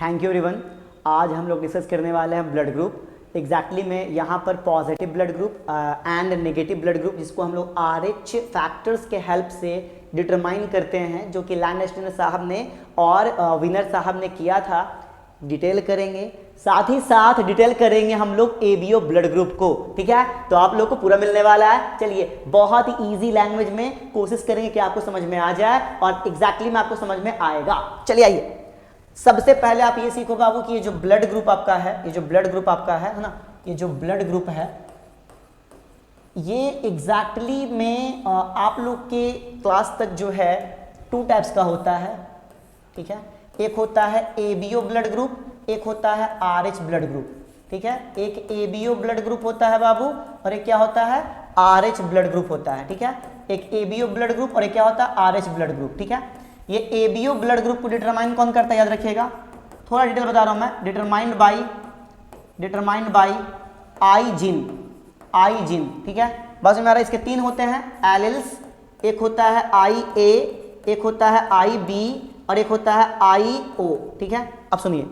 Thank you everyone. आज हम लोग डिस्कस करने वाले हैं ब्लड ग्रुप। एग्जैक्टली में यहाँ पर positive blood group and negative blood group, जिसको हम लोग RH फैक्टर्स के हेल्प से डिटरमाइन करते हैं, जो कि लैंडस्टीनर साहब ने और विनर साहब ने किया था। डिटेल करेंगे, साथ ही साथ डिटेल करेंगे हम लोग ABO ब्लड ग्रुप को। ठीक है, तो आप लोग को पूरा मिलने वाला है। चलिए, बहुत ही इजी लैंग्वेज में कोशिश करेंगे कि आपको समझ में आ जाए और एग्जैक्टली में आपको समझ में आएगा। चलिए आइए, सबसे पहले आप ये सीखो बाबू कि ये जो ब्लड ग्रुप आपका है, ये जो ब्लड ग्रुप आपका है ना, ये जो ब्लड ग्रुप है, ये एग्जैक्टली में आप लोग के क्लास तक जो है 2 टाइप्स का होता है। ठीक है, एक होता है ABO ब्लड ग्रुप, एक होता है RH ब्लड ग्रुप। ठीक है, एक ABO ब्लड ग्रुप होता है बाबू और एक क्या होता है, RH ब्लड ग्रुप होता है। ठीक है, एक ABO ब्लड ग्रुप और एक क्या होता है, RH ब्लड ग्रुप। ठीक है, ये ABO ब्लड ग्रुप को डिटरमाइन कौन करता है, याद रखिएगा। थोड़ा डिटेल बता रहा हूं मैं। Determined by I gene. ठीक है, बस में आ रहा है। इसके 3 होते हैं एलिल्स, एक होता है IA, एक होता है IB और एक होता है IO। ठीक है, अब सुनिए,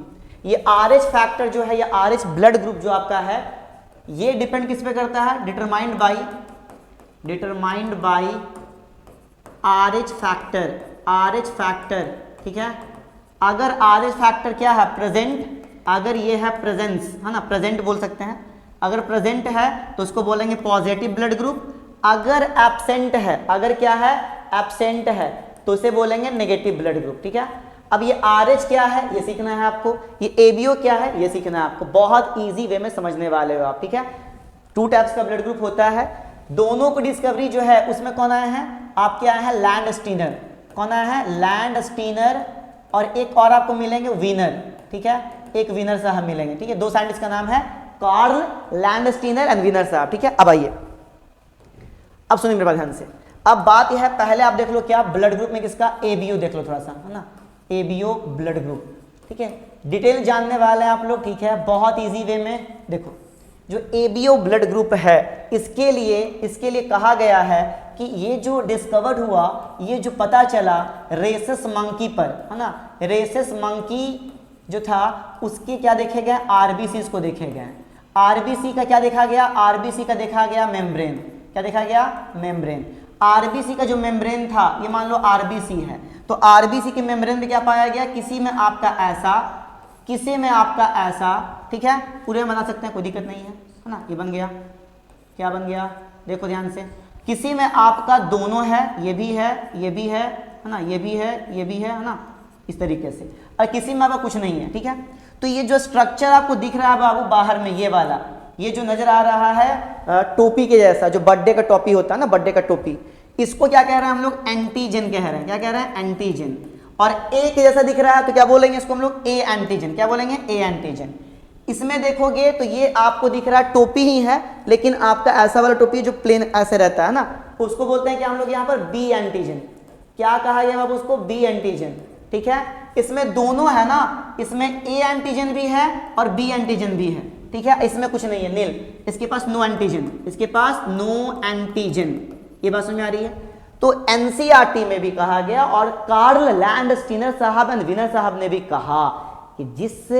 ये RH फैक्टर जो है, ये RH ब्लड ग्रुप जो आपका है, ये डिपेंड किस पे करता है, डिटरमाइंड बाय RH फैक्टर। ठीक है, अगर RH फैक्टर क्या है, प्रेजेंट, अगर ये है प्रेजेंस, है ना, प्रेजेंट बोल सकते हैं। अगर प्रेजेंट है तो उसको बोलेंगे पॉजिटिव ब्लड ग्रुप। अगर एब्सेंट है, अगर क्या है, एब्सेंट है, तो इसे बोलेंगे नेगेटिव ब्लड ग्रुप। ठीक है, अब ये RH क्या है ये सीखना है आपको, ये ABO क्या है ये सीखना है आपको। बहुत इजी वे में समझने वाले हो आप। ठीक है, 2 टाइप्स का ब्लड ग्रुप होता है। दोनों को डिस्कवरी जो है उसमें कौन आए हैं, आपके आए हैं लैंडस्टीनर। कौन आया है, लैंडस्टीनर, और एक और आपको मिलेंगे विनर। ठीक है, एक विनर साहब मिलेंगे। ठीक है, 2 साइंटिस्ट का नाम है कार्ल लैंडस्टीनर एंड विनर साहब। ठीक है, अब आइए, अब सुनिए मेरे बात ध्यान से। अब बात यह है, पहले आप देख लो क्या ब्लड ग्रुप में किसका, ABO देख लो थोड़ा सा, है ना, ABO ब्लड ग्रुप। ठीक है, डिटेल जानने वाले हैं आप लोग। ठीक है, बहुत इजी वे में देखो, जो ABO ब्लड ग्रुप है, इसके लिए कहा गया है कि ये जो डिस्कवर्ड हुआ, ये जो पता चला रेसस मंकी पर, है ना, रेसस मंकी जो था उसके क्या देखे गए, RBCs को देखे गए। RBC का क्या देखा गया, RBC का देखा गया मेम्ब्रेन। क्या देखा गया, मेम्ब्रेन। RBC का जो मेम्ब्रेन था, ये मान लो RBC है, तो RBC के मेम्ब्रेन में क्या पाया गया, किसी में आपका ऐसा, किसी में आपका ऐसा। ठीक है, पूरे बना सकते हैं, कोई दिक्कत नहीं है ना। ये बन गया, क्या बन गया, देखो ध्यान से। किसी में आपका दोनों है, ये भी है, ये भी है ना, ये भी है, ये भी है ना, इस तरीके से। और किसी में आपका कुछ नहीं है। ठीक है, तो ये जो स्ट्रक्चर आपको दिख रहा है बाबू बाहर में, ये वाला, ये जो नजर आ रहा है टोपी के जैसा, जो बर्थडे का टोपी होता है ना, बर्थडे का टोपी, इसको क्या कह रहे हैं हम लोग, एंटीजन कह रहे हैं। क्या कह रहे हैं, एंटीजन। और A के जैसा दिख रहा है तो क्या बोलेंगे इसको हम लोग, A एंटीजन। क्या बोलेंगे, A एंटीजन। इसमें देखोगे तो ये आपको दिख रहा है टोपी ही है, लेकिन आपका ऐसा वाला टोपी जो प्लेन ऐसे रहता है ना, उसको बोलते हैं कि हम लोग यहाँ पर B एंटीजन। क्या कहा गया बाबू उसको, B एंटीजन। ठीक है, इसमें दोनों है ना, इसमें A एंटीजन भी है और B एंटीजन भी है। ठीक है, इसमें कुछ नहीं है, नील, इसके पास नो एंटीजन, इसके पास नो एंटीजन। ये बात समझ में आ रही है। तो NCERT में भी कहा गया और कार्ल लैंडस्टीनर साहब एंड विनर साहब ने भी कहा कि जिस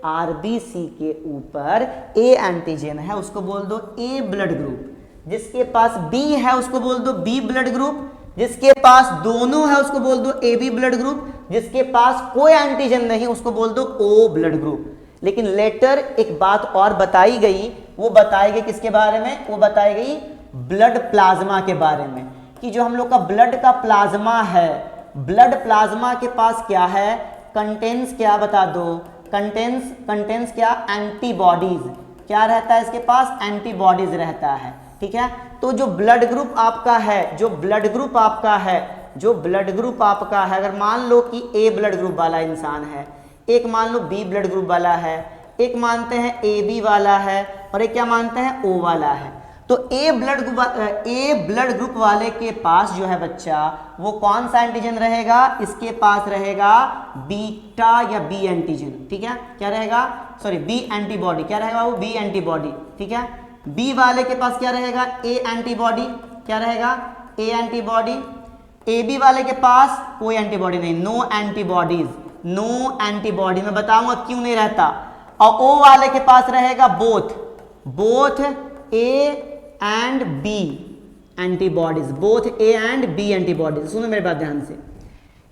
RBC के ऊपर A एंटीजन है उसको बोल दो A ब्लड ग्रुप, जिसके पास B है उसको बोल दो B ब्लड ग्रुप, जिसके पास दोनों है उसको बोल दो AB ब्लड ग्रुप, जिसके पास कोई एंटीजन नहीं उसको बोल दो O ब्लड ग्रुप। लेकिन लेटर एक बात और बताई गई, वो बताई गई किसके बारे में, वो बताई गई ब्लड प्लाज्मा के बारे में, कि जो हम लोग का ब्लड का प्लाज्मा है, ब्लड प्लाज्मा के पास क्या है, कंटेंस क्या बता दो, कंटेंस क्या, एंटीबॉडीज। क्या रहता है इसके पास, एंटीबॉडीज रहता है। ठीक है, तो जो ब्लड ग्रुप आपका है, जो ब्लड ग्रुप आपका है, जो ब्लड ग्रुप आपका है, अगर मान लो कि A ब्लड ग्रुप वाला इंसान है, एक मान लो B ब्लड ग्रुप वाला है, एक मानते हैं AB वाला है और एक क्या मानते हैं O वाला है, तो A ब्लड ग्रुप वाले के पास जो है बच्चा, वो कौन सा एंटीजन रहेगा, इसके पास रहेगा बीटा या B एंटीजन। ठीक है, क्या रहेगा, सॉरी B एंटीबॉडी। क्या रहेगा वो, B एंटीबॉडी। ठीक है, B वाले के पास क्या रहेगा, A एंटीबॉडी। क्या रहेगा, A एंटीबॉडी। AB वाले के पास कोई एंटीबॉडी नहीं, नो एंटीबॉडीज। No antibody. मैं बताऊंगा क्यों नहीं रहता। और O वाले के पास रहेगा both A and B antibodies, both A and B antibodies. सुनो मेरे बात ध्यान से,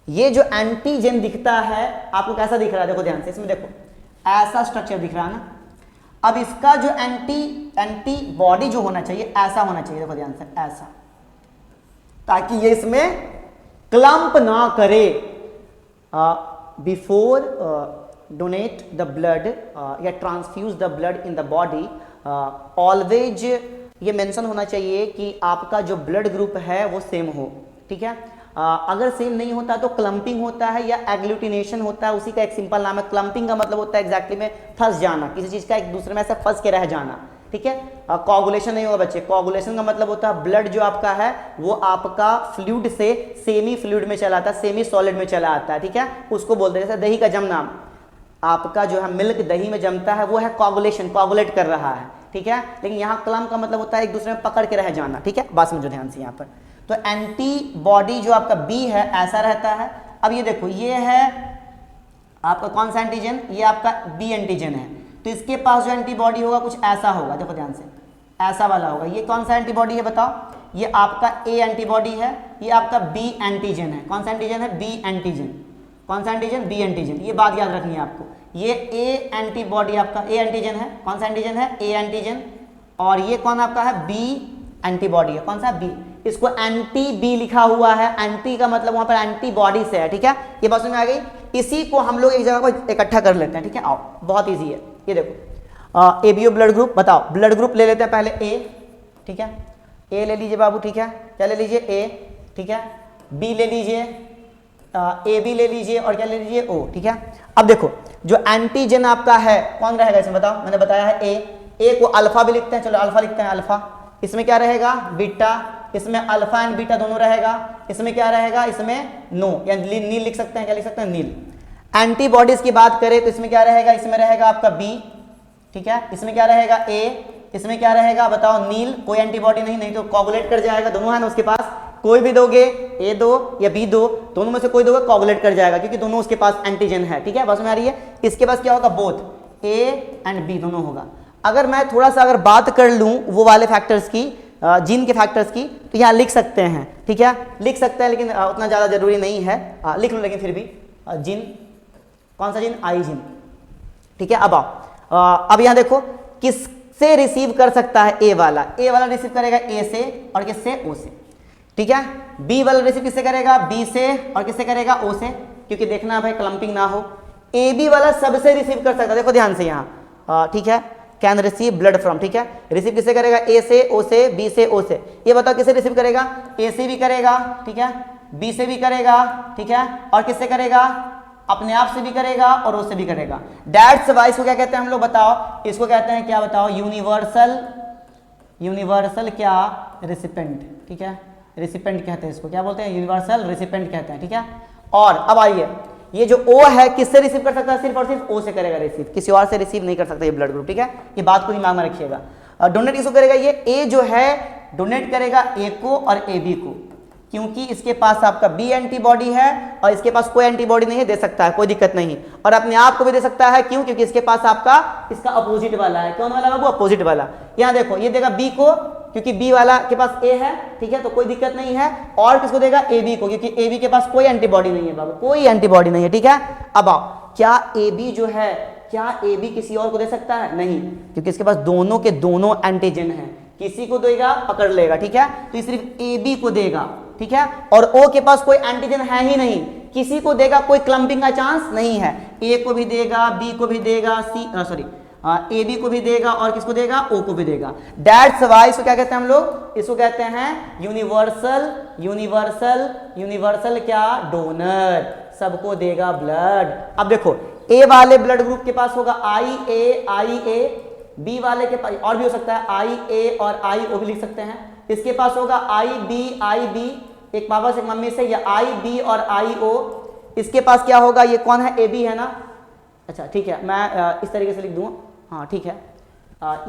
ये जो एंटीजन दिखता है आपको कैसा दिख रहा है, देखो ध्यान से, इसमें देखो ऐसा स्ट्रक्चर दिख रहा है ना। अब इसका जो एंटीबॉडी जो होना चाहिए ऐसा होना चाहिए, देखो ध्यान से ऐसा, ताकि ये इसमें क्लम्प ना करे। बिफोर डोनेट द ब्लड या transfuse the blood in the body, always ये मेंशन होना चाहिए कि आपका जो ब्लड ग्रुप है वो सेम हो, ठीक है। अगर सेम नहीं होता तो क्लम्पिंग होता है या एग्लूटिनेशन होता है, उसी का एक सिंपल नाम है। क्लम्पिंग का मतलब होता है एग्जैक्टली में फंस जाना, किसी चीज का एक दूसरे में ऐसे फंस के रह जाना, ठीक है। कोगुलेशन नहीं होगा बच्चे, कोगुलेशन का मतलब होता है ब्लड जो आपका है वो आपका फ्लूइड से सेमी फ्लूइड में चला आता है, सेमी सॉलिड में चला आता है, ठीक है। उसको बोलते हैं, जैसे दही का जमना, आपका जो है मिल्क दही में जमता है वो है कोगुलेशन, कोगुलेट कर रहा है, ठीक है। लेकिन यहाँ क्लम्प का मतलब होता है एक दूसरे में पकड़ के रह जाना, ठीक है। बात समझो ध्यान से यहाँ पर। तो एंटीबॉडी जो आपका B है ऐसा रहता है। अब ये देखो, ये है आपका कौन सा एंटीजन, ये आपका B एंटीजन है, तो इसके पास जो एंटीबॉडी होगा कुछ ऐसा होगा, देखो ध्यान से ऐसा वाला होगा। ये कौन सा एंटीबॉडी है बताओ, ये आपका A एंटीबॉडी है, ये आपका B एंटीजन है। कौन सा एंटीजन है, B एंटीजन। कौन सा एंटीजन, B एंटीजन। ये बात याद रखनी है आपको। ये A एंटीबॉडी आपका A एंटीजन है। कौन सा एंटीजन है, A एंटीजन। और ये कौन आपका है, B एंटीबॉडी है। कौन सा, B। इसको एंटी B लिखा हुआ है, एंटी का मतलब वहां पर एंटीबॉडी से है, ठीक है। ये बात समझ में आ गई। इसी को हम लोग एक जगह पर इकट्ठा कर लेते हैं, ठीक है। आओ, बहुत इजी है। ये देखो ABO ब्लड ग्रुप, बताओ ब्लड ग्रुप ले लेते हैं पहले A, ठीक है। A ले लीजिए बाबू, ठीक है। क्या ले लीजिए, A, ठीक है। B ले लीजिए, AB ले लीजिए, और क्या ले लीजिए, O, ठीक है। अब देखो जो एंटीजन आपका है कौन रहेगा इसमें बताओ, मैंने बताया है A को अल्फा भी लिखते हैं, चलो अल्फा लिखते हैं, अल्फा। इसमें क्या रहेगा, बीटा। इसमें अल्फा एंड बीटा दोनों रहेगा। इसमें क्या रहेगा, इसमें नो या नील लिख सकते हैं, क्या लिख सकते हैं, नील। एंटीबॉडीज की बात करें तो इसमें क्या रहेगा, इसमें रहेगा आपका B, ठीक है। इसमें क्या रहेगा, A। इसमें क्या रहेगा बताओ, नील। कोई एंटीबॉडी नहीं तो कोगुलेट कर जाएगा, दोनों है ना उसके पास। कोई भी दोगे, A दो या B दो, दोनों में से कोई दोगे कोगुलेट कर जाएगा, क्योंकि दोनों उसके पास एंटीजन है, ठीक है। बस में आ रही है। इसके पास क्या होगा, बोथ A एंड B दोनों होगा। अगर मैं थोड़ा सा अगर बात कर लूं वो वाले फैक्टर्स की, जीन के फैक्टर्स की, तो यहाँ लिख सकते हैं, ठीक है। लिख सकते हैं लेकिन उतना ज़्यादा जरूरी नहीं है, लिख लो लेकिन फिर भी। जीन, कौन सा जीन, आई जीन, ठीक है। अब आओ, अब यहाँ देखो किससे रिसीव कर सकता है, A वाला रिसीव करेगा A से, और किससे, O से, ठीक है। B वाला रिसीव किससे करेगा, B से, और किससे करेगा, O से, क्योंकि देखना भाई क्लम्पिंग ना हो। AB वाला सबसे रिसीव कर सकता है, देखो ध्यान से यहाँ, ठीक है। कैन रिसीव ब्लड फ्रॉम, ठीक है। रिसीव किससे करेगा, A से, O से, B से, O से। ये बताओ किससे रिसीव करेगा, A से भी करेगा, ठीक है। B से भी करेगा, ठीक है। और किससे करेगा, अपने आप से भी करेगा और O से भी करेगा। दैट्स व्हाई इसको क्या कहते हैं हम लोग, बताओ। इसको कहते हैं क्या, बताओ, यूनिवर्सल क्या, रेसिपेंट, ठीक है। रेसिपेंट कहते हैं इसको, क्या बोलते हैं, यूनिवर्सल रेसिपेंट कहते हैं, ठीक है। और अब आइए, ये जो O है किससे रिसीव कर सकता है, सिर्फ और सिर्फ O से करेगा रिसीव, किसी और से रिसीव नहीं कर सकता ये ब्लड ग्रुप, ठीक है। ये बात को दिमाग में रखिएगा। डोनेट किसको करेगा, ये A जो है डोनेट करेगा A को और AB को, क्योंकि इसके पास आपका B एंटीबॉडी है और इसके पास कोई एंटीबॉडी नहीं है, दे सकता है, कोई दिक्कत नहीं। और अपने आप को भी दे सकता है, क्यों, क्योंकि इसके पास आपका इसका अपोजिट वाला है। कौन वाला बाबू, अपोजिट वाला। यहाँ देखो ये देगा B को, क्योंकि B वाला के पास A है, ठीक है, तो कोई दिक्कत नहीं है। और किसको देगा, AB को, क्योंकि AB के पास कोई एंटीबॉडी नहीं है बाबू, कोई एंटीबॉडी नहीं है, ठीक है। अब आओ, क्या AB जो है, क्या AB किसी और को दे सकता है, नहीं, क्योंकि इसके पास दोनों के दोनों एंटीजन है। किसी को देगा पकड़ लेगा, ठीक है। तो सिर्फ AB को देगा, ठीक है। और O के पास कोई एंटीजन है ही नहीं, किसी को देगा, कोई क्लम्पिंग का चांस नहीं है। A को भी देगा, B को भी देगा, AB को भी देगा, और किसको देगा, O को भी देगा। दैट्स व्हाई इसको क्या कहते हैं हम लोग, इसको कहते हैं यूनिवर्सल क्या, डोनर, सबको देगा ब्लड। अब देखो A वाले ब्लड ग्रुप के पास होगा IA, B वाले के पास और भी हो सकता है IA और IO भी लिख सकते हैं। इसके पास होगा IB, एक पापा से एक मम्मी से, या IB और IO। इसके पास क्या होगा, ये कौन है, AB है ना, अच्छा ठीक है, मैं इस तरीके से लिख दूँ, हाँ ठीक है।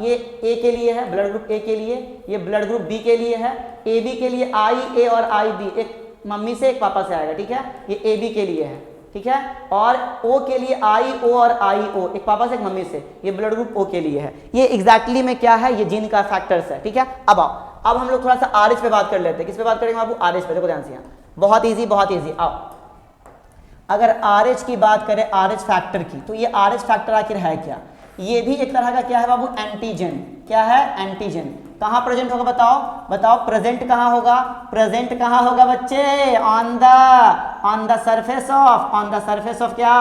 ये A के लिए है, ब्लड ग्रुप A के लिए, ये ब्लड ग्रुप B के लिए है, AB के लिए IA और IB, एक मम्मी से एक पापा से आएगा, ठीक है। ये AB के लिए है, ठीक है, और O के लिए IO और IO, एक पापा से एक मम्मी से, ये ब्लड ग्रुप O के लिए है। ये एग्जैक्टली में क्या है, ये जीन का फैक्टर्स है। ठीक है, अब आओ, अब हम लोग थोड़ा सा RH पे बात कर लेते हैं। किस पे बात करेंगे बाबू, RH पे। देखो ध्यान से, यहाँ बहुत इजी, बहुत इजी। आओ, अगर RH की बात करें, RH फैक्टर की, तो ये RH फैक्टर आखिर है क्या? ये भी एक तरह का क्या है बाबू, एंटीजन। क्या है, एंटीजन। कहाँ प्रेजेंट होगा बताओ, बताओ प्रेजेंट कहाँ होगा, प्रेजेंट कहाँ होगा बच्चे, ऑन द सरफेस ऑफ क्या,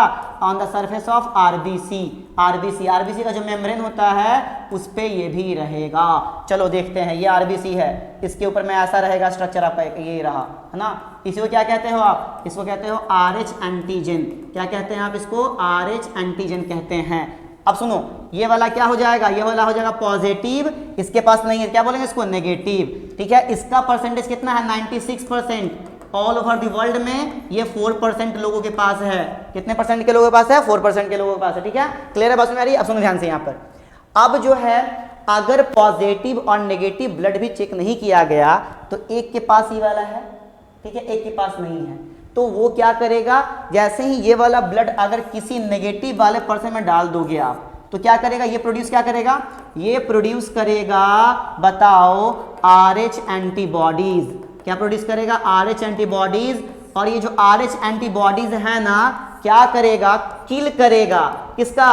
on the surface of RBC. RBC का जो मेम्ब्रेन होता है उस पे ये भी रहेगा। चलो देखते हैं, ये आरबीसी है, इसके ऊपर में ऐसा रहेगा स्ट्रक्चर आपका, ये रहा है ना। इसी को क्या कहते हो आप, इसको कहते हो RH एंटीजन। क्या कहते हैं आप इसको, RH एंटीजन कहते हैं। अब सुनो, ये वाला क्या हो जाएगा, ये वाला हो जाएगा पॉजिटिव, इसके पास नहीं है, क्या बोलेंगे इसको, नेगेटिव। ठीक है, इसका परसेंटेज कितना है, 96%। ऑल ओवर द वर्ल्ड में ये 4% लोगों के पास है। कितने परसेंट के लोगों के पास है, 4% के लोगों के पास है। ठीक है, क्लियर है बात में आ रही है? अब सुनो ध्यान से यहाँ पर, अब जो है अगर पॉजिटिव और नेगेटिव ब्लड भी चेक नहीं किया गया तो एक के पास ये वाला है, ठीक है, एक के पास नहीं है, तो वो क्या करेगा, जैसे ही ये वाला ब्लड अगर किसी नेगेटिव वाले पर्सन में डाल दोगे आप, तो क्या करेगा, ये प्रोड्यूस क्या करेगा, ये प्रोड्यूस करेगा, बताओ, RH एंटीबॉडीज। क्या प्रोड्यूस करेगा, RH एंटीबॉडीज। और ये जो RH एंटीबॉडीज है ना, क्या करेगा, किल करेगा किसका,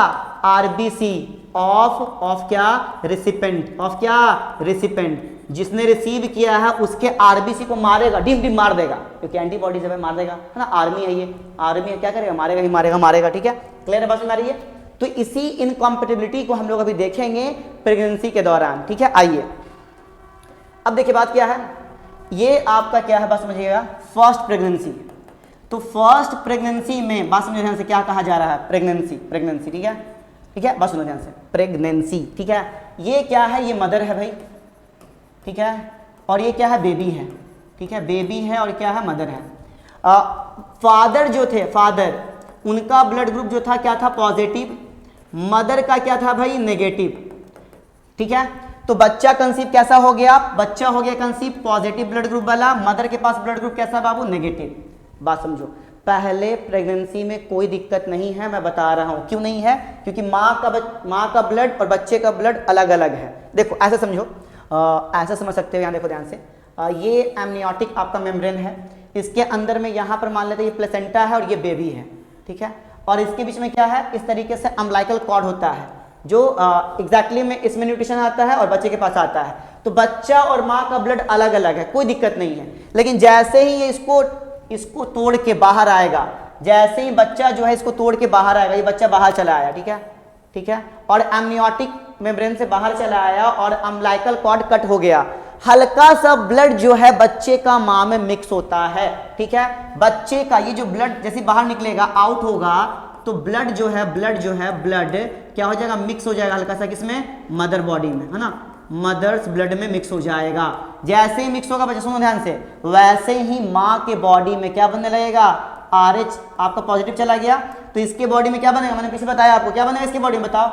RBC ऑफ क्या, रेसिपेंट, ऑफ क्या, रेसिपेंट। जिसने रिसीव किया है उसके RBC को मारेगा, डिम मार देगा, क्योंकि एंटीबॉडीज है, मार देगा, है ना। आर्मी है, ये आर्मी है, क्या करेगा, मारेगा ही मारेगा। ठीक है, क्लियर है बात समझ आ रही है? तो इसी इनकॉम्पेटिबिलिटी को हम लोग अभी देखेंगे प्रेगनेंसी के दौरान। ठीक है, आइए अब देखिए बात क्या है, ये आपका क्या है, बात समझिएगा, फर्स्ट प्रेगनेंसी। तो फर्स्ट प्रेगनेंसी में बात समझिए ध्यान से, क्या कहा जा रहा है, प्रेगनेंसी। ठीक है, बात सुनो ध्यान से, प्रेगनेंसी। ठीक है, ये क्या है, ये मदर है भाई, ठीक है, और ये क्या है, बेबी है। ठीक है, बेबी है और क्या है, मदर है। फादर जो थे, फादर, उनका ब्लड ग्रुप जो था क्या था, पॉजिटिव। मदर का क्या था भाई, नेगेटिव। ठीक है, तो बच्चा कंसीव कैसा हो गया, बच्चा हो गया कंसीव पॉजिटिव ब्लड ग्रुप वाला, मदर के पास ब्लड ग्रुप कैसा बाबू, नेगेटिव। बात समझो, पहले प्रेगनेंसी में कोई दिक्कत नहीं है, मैं बता रहा हूं क्यों नहीं है, क्योंकि माँ का ब्लड और बच्चे का ब्लड अलग अलग है। देखो ऐसे समझो, ऐसा समझ सकते हो, यहाँ देखो ध्यान से, ये एमनियोटिक आपका मेम्ब्रेन है, इसके अंदर में यहाँ पर मान लेते हैं ये प्लेसेंटा है और ये बेबी है। ठीक है, और इसके बीच में क्या है, इस तरीके से अम्बिलिकल कॉर्ड होता है, जो एग्जैक्टली में इसमें न्यूट्रिशन आता है और बच्चे के पास आता है। तो बच्चा और माँ का ब्लड अलग अलग है, कोई दिक्कत नहीं है। लेकिन जैसे ही ये इसको तोड़ के बाहर आएगा, जैसे ही बच्चा जो है इसको तोड़ के बाहर आएगा, ये बच्चा बाहर चला आया, ठीक है, और एमनियोटिक मेम्ब्रेन से बाहर चला आया और अम्बिलिकल कॉर्ड कट हो गया, हल्का सा ब्लड जो है बच्चे का मां में मिक्स होता है। ठीक है, बच्चे का ये जो ब्लड जैसे बाहर निकलेगा, आउट होगा, तो ब्लड जो है ब्लड क्या हो जाएगा, मिक्स हो जाएगा हल्का सा, किसमें, मदर बॉडी में, है ना, मदर्स ब्लड में मिक्स हो जाएगा। जैसे ही मिक्स होगा बच्चा, सुनो ध्यान से, वैसे ही माँ के बॉडी में क्या बनने लगेगा, RH आपका पॉजिटिव चला गया, तो इसके बॉडी में क्या बनेगा, मैंने पीछे बताया आपको, क्या बनेगा इसके बॉडी में, बताओ,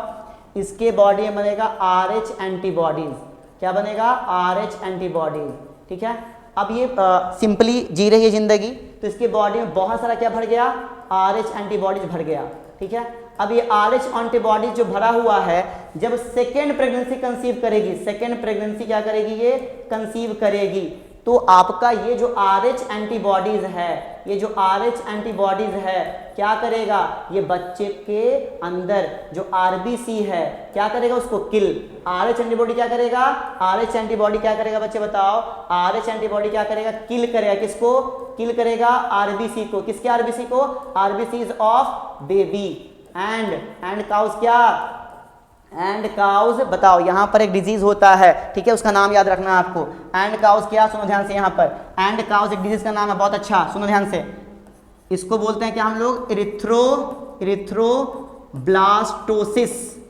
इसके बॉडी में बनेगा RH एंटीबॉडीज। क्या बनेगा, RH एंटीबॉडीज। ठीक है, अब ये सिंपली जी रही है जिंदगी, तो इसके बॉडी में बहुत सारा क्या भर गया, RH एंटीबॉडीज भर गया। ठीक है, अब ये RH एंटीबॉडीज जो भरा हुआ है, जब सेकेंड प्रेगनेंसी कंसीव करेगी, सेकेंड प्रेगनेंसी क्या करेगी, ये कंसीव करेगी, तो आपका ये जो RH एंटीबॉडीज है, ये जो RH एंटीबॉडीज है, क्या करेगा, ये बच्चे के अंदर जो RBC है क्या करेगा, उसको किल। RH एंटीबॉडी क्या करेगा, RH एंटीबॉडी क्या करेगा बच्चे बताओ, RH एंटीबॉडी क्या करेगा, किल करेगा, किसको, किल करेगा, RBC को। किसके RBC को, RBCs of baby and cows, क्या, एंड काउस। बताओ, यहां पर एक डिजीज होता है, ठीक है, उसका नाम याद रखना है आपको, एंड काउस। क्या, सुनो ध्यान से, यहां पर एंड काउस एक डिजीज का नाम है, बहुत अच्छा, सुनो ध्यान से, इसको बोलते हैं क्या हम लोग,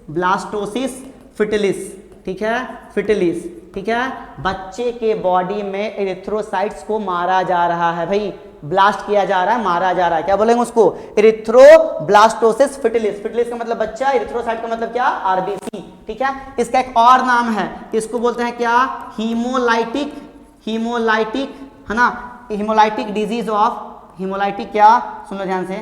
ब्लास्टोसिस फिटिलिस। ठीक है, फिटिलिस। ठीक है, बच्चे के बॉडी में एरिथ्रोसाइट्स को मारा जा रहा है भाई, ब्लास्ट किया जा रहा है, मारा जा रहा है, क्या बोलेंगे उसको, एरिथ्रोब्लास्टोसिस फिटिलिस। फिटिलिस का मतलब बच्चा, एरिथ्रोसाइट का मतलब क्या, RBC। ठीक है, इसका एक और नाम है, इसको बोलते हैं क्या, हीमोलाइटिक, है ना, हीमोलाइटिक डिजीज ऑफ, हीमोलाइटिक क्या, सुनो ध्यान से,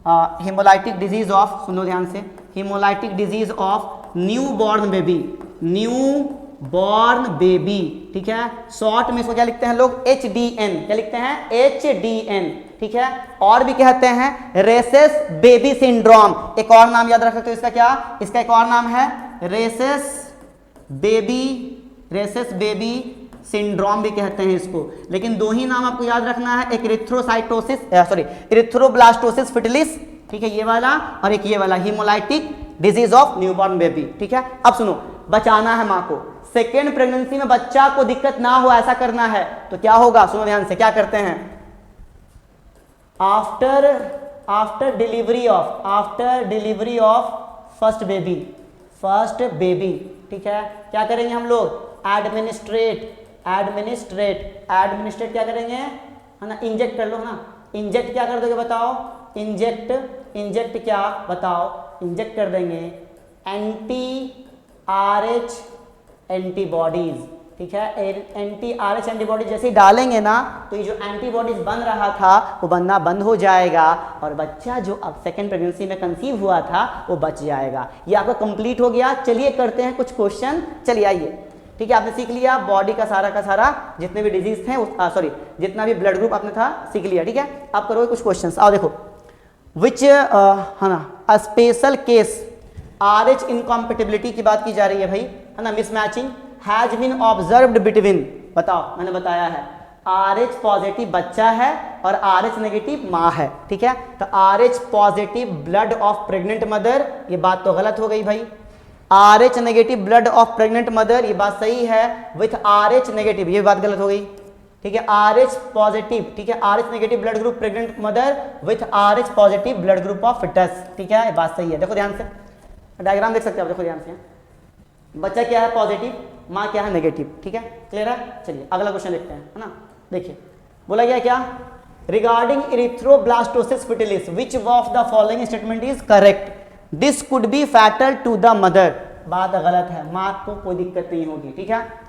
हेमोलाइटिक डिजीज ऑफ, सुनो ध्यान से, hemolytic disease of new born baby, new born baby, ठीक है। शॉर्ट में इसको क्या लिखते हैं लोग, HDN, क्या लिखते हैं, HDN, ठीक है। और भी कहते हैं रेसेस बेबी सिंड्रोम, एक और नाम याद रख सकते हो इसका, क्या, इसका एक और नाम है रेसेस बेबी सिंड्रोम भी कहते हैं इसको। लेकिन दो ही नाम आपको याद रखना है, एक इरिथ्रोब्लास्टोसिस फिटिलिस, ठीक है, ये वाला, और एक ये वाला haemolytic disease of newborn baby, ठीक है। अब सुनो, बचाना है माँ को, सेकेंड प्रेगनेंसी में बच्चा को दिक्कत ना हो ऐसा करना है, तो क्या होगा, सुनो ध्यान से, क्या करते हैं, after delivery of first baby, ठीक है, क्या करेंगे हम लोग, एडमिनिस्ट्रेट क्या करेंगे, है ना, इंजेक्ट कर लो ना, इंजेक्ट क्या कर दोगे बताओ, इंजेक्ट क्या बताओ, इंजेक्ट कर देंगे anti-RH एंटीबॉडीज, ठीक है। anti-RH एंटीबॉडीज जैसे ही डालेंगे ना, तो ये जो एंटीबॉडीज बन रहा था वो बनना बंद हो जाएगा, और बच्चा जो अब सेकेंड प्रेगनेंसी में कंसीव हुआ था वो बच जाएगा। ये आपका कंप्लीट हो गया। चलिए करते हैं कुछ क्वेश्चन, चलिए आइए, ठीक है। आपने सीख लिया बॉडी का सारा जितने भी डिजीज थे, जितना भी ब्लड ग्रुप आपने था सीख लिया, ठीक है। आप करोगे कुछ क्वेश्चंस, आओ देखो, विच है ना, a special case RH incompatibility की बात की जा रही है भाई, है ना, mismatching has been observed between, बताओ, मैंने बताया है RH पॉजिटिव बच्चा है और RH नेगेटिव माँ है, ठीक है। तो RH positive blood of pregnant mother, ये बात तो गलत हो गई भाई, RH negative blood of pregnant mother, ये बात सही है, विथ RH नेगेटिव, ये बात गलत हो गई, ठीक है। RH पॉजिटिव, ठीक है, RH negative blood group pregnant mother with RH positive blood group of foetus, ठीक है, ये बात सही है। देखो ध्यान से, डायग्राम देख सकते हो आप, देखो ध्यान से, बच्चा क्या है पॉजिटिव, माँ क्या है नेगेटिव, ठीक है, क्लियर है। चलिए अगला क्वेश्चन देखते हैं, है ना, देखिए बोला गया क्या, regarding erythroblastosis fetalis which of the following statement is correct, this could be fatal to the mother, बात गलत है, माँ को कोई दिक्कत नहीं होगी, ठीक है।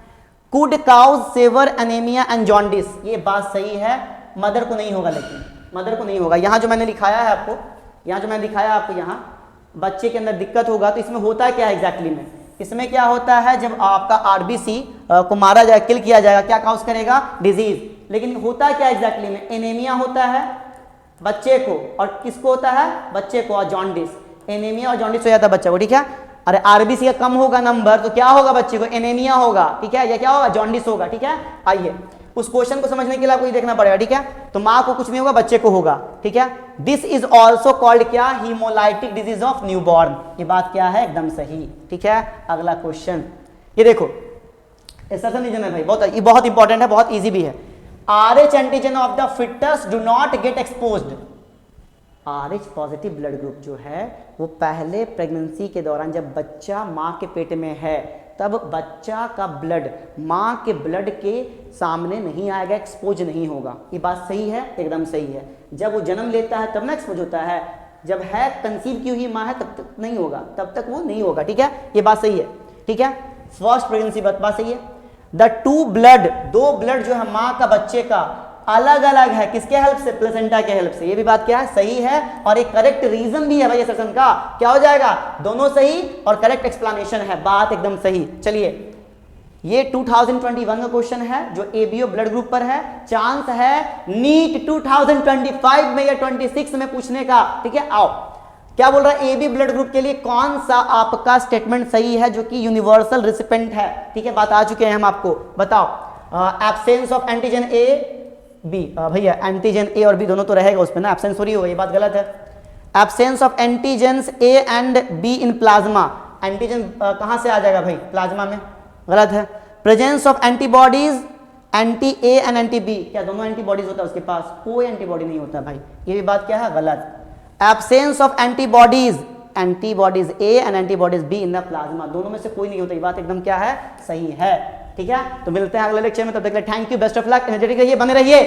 Could cause severe anaemia and jaundice, ये बात सही है, मदर को नहीं होगा, लेकिन मदर को नहीं होगा। यहाँ जो मैंने लिखाया है आपको, यहाँ बच्चे के अंदर दिक्कत होगा, तो इसमें होता है क्या है एग्जैक्टली में, इसमें क्या होता है, जब आपका RBC को मारा जाए, किल किया जाएगा, क्या काउज करेगा, डिजीज। लेकिन होता क्या एग्जैक्टली में, एनीमिया होता है बच्चे को, और किसको होता है, बच्चे को, और जॉन्डिस, एनीमिया और जॉन्डिस हो जाता है बच्चा को, ठीक है। अरे RBC का कम होगा नंबर, तो क्या होगा बच्चे को, एनीमिया होगा, ठीक है, या क्या होगा, जॉन्डिस होगा, ठीक है। आइए उस क्वेश्चन को समझने के लिए आपको देखना पड़ेगा, ठीक है। तो माँ को कुछ नहीं होगा, बच्चे को होगा, ठीक है। दिस इज ऑल्सो कॉल्ड क्या, हीमोलाइटिक डिजीज ऑफ न्यूबॉर्न, ये बात क्या है, एकदम सही, ठीक है। अगला क्वेश्चन, ये देखो, ऐसा नहीं जाना भाई, ये बहुत इंपॉर्टेंट है, बहुत इजी भी है। RH antigen of the foetus do not get exposed, RH positive blood group जो है वो पहले प्रेगनेंसी के दौरान, जब बच्चा माँ के पेट में है, तब बच्चा का ब्लड माँ के ब्लड के सामने नहीं आएगा, एक्सपोज नहीं होगा, ये बात सही है, एकदम सही है। जब वो जन्म लेता है तब ना एक्सपोज होता है, जब है कंसीव की हुई माँ है तब तक नहीं होगा, तब तक वो नहीं होगा, ठीक है, ये बात सही है, ठीक है। फर्स्ट प्रेगनेंसी बात सही है। द टू ब्लड, दो ब्लड जो है माँ का बच्चे का अलग अलग है, किसके हेल्प से, प्लेसेंटा के हेल्प से, ये भी बात क्या है, सही है, और एक करेक्ट रीजन भी है भाई सेशन का, क्या हो जाएगा, दोनों सही और करेक्ट एक्सप्लेनेशन है, बात एकदम सही। चलिए ये 2021 का क्वेश्चन है जो ABO ब्लड ग्रुप पर है, चांस है नीट 2025 में या 26 में पूछने का, ठीक है। आओ क्या बोल रहा है, AB ब्लड ग्रुप के लिए कौन सा आपका स्टेटमेंट सही है जो कि यूनिवर्सल रिसिपेंट है, ठीक है, बता चुके हैं हम आपको, बताओ। Absence of antigen A B, भैया एंटीजन A और B दोनों तो रहेगा उसमें ना, एब्सेंस हो रही हो, ये बात गलत है। Absence of antigens A and B in plasma, antigen कहां से आ जाएगा भाई, प्लाज्मा में, गलत है। Presence of antibodies anti A and anti B, क्या दोनों एंटीबॉडीज होता है उसके पास, कोई एंटीबॉडी नहीं होता भाई, ये भी बात क्या है, गलत। Absence of antibodies A and antibodies B in the plasma, दोनों में से कोई नहीं होता, ये बात एकदम क्या है, सही है, ठीक है। तो मिलते हैं अगले लेक्चर में, तब तक के लिए thank you, best of luck, energetic रहिए, बने रहिए।